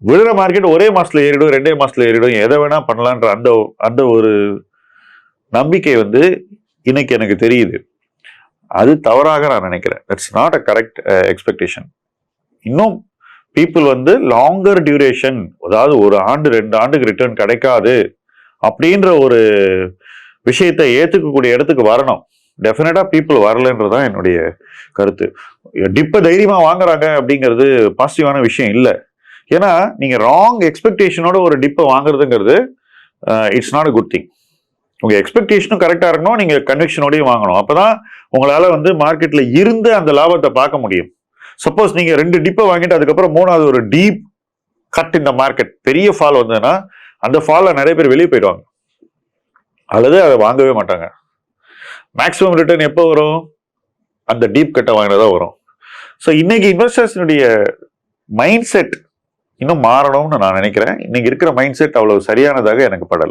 விழுற மார்க்கெட் ஒரே மாசத்துல ஏறிடும், 2 மாசத்துல ஏறிடும், எதை வேணா பண்ணலான்ற அந்த அந்த ஒரு நம்பிக்கை வந்து இன்னைக்கு எனக்கு தெரியுது. அது தவறாக நான் நினைக்கிறேன். That's not a correct expectation. இன்னும் பீப்புள் வந்து லாங்கர் டியூரேஷன், அதாவது 1 ஆண்டு 2 ஆண்டுக்கு ரிட்டர்ன் கிடைக்காது அப்படின்ற ஒரு விஷயத்தை ஏத்துக்கக்கூடிய இடத்துக்கு வரணும். டெஃபினட்டா பீப்புள் வரலன்றதான் என்னுடைய கருத்து. டிப்ப தைரியமா வாங்குறாங்க அப்படிங்கிறது பாசிட்டிவான விஷயம் இல்லை. ஏன்னா நீங்க ராங் எக்ஸ்பெக்டேஷனோட ஒரு டிப்பை வாங்குறதுங்கிறது it's not a good thing. உங்க எக்ஸ்பெக்டேஷனும் கரெக்டா இருக்கணும், நீங்க கன்விக்ஷனோடய வாங்கணும். அப்பதான் உங்களால வந்து மார்க்கெட்ல இருந்து அந்த லாபத்தை பார்க்க முடியும். சப்போஸ் நீங்க 2 டிப்பை வாங்கிட்டு அதுக்கப்புறம் 3வது ஒரு டீப் கட் இந்த மார்க்கெட், பெரிய ஃபால் வந்ததுன்னா அந்த ஃபால்ல நிறைய பேர் வெளியே போயிடுவாங்க, அல்லது அதை வாங்கவே மாட்டாங்க. மேக்ஸிமம் ரிட்டர்ன் எப்போ வரும்? அந்த டீப் கட்டை வாங்கினதா வரும். ஸோ இன்னைக்கு இன்வெஸ்டர்ஸினுடைய மைண்ட் செட் இன்னும் மாறணும்னு நான் நினைக்கிறேன். இன்னைக்கு இருக்கிற மைண்ட் செட் அவ்வளவு சரியானதாக எனக்கு படலை.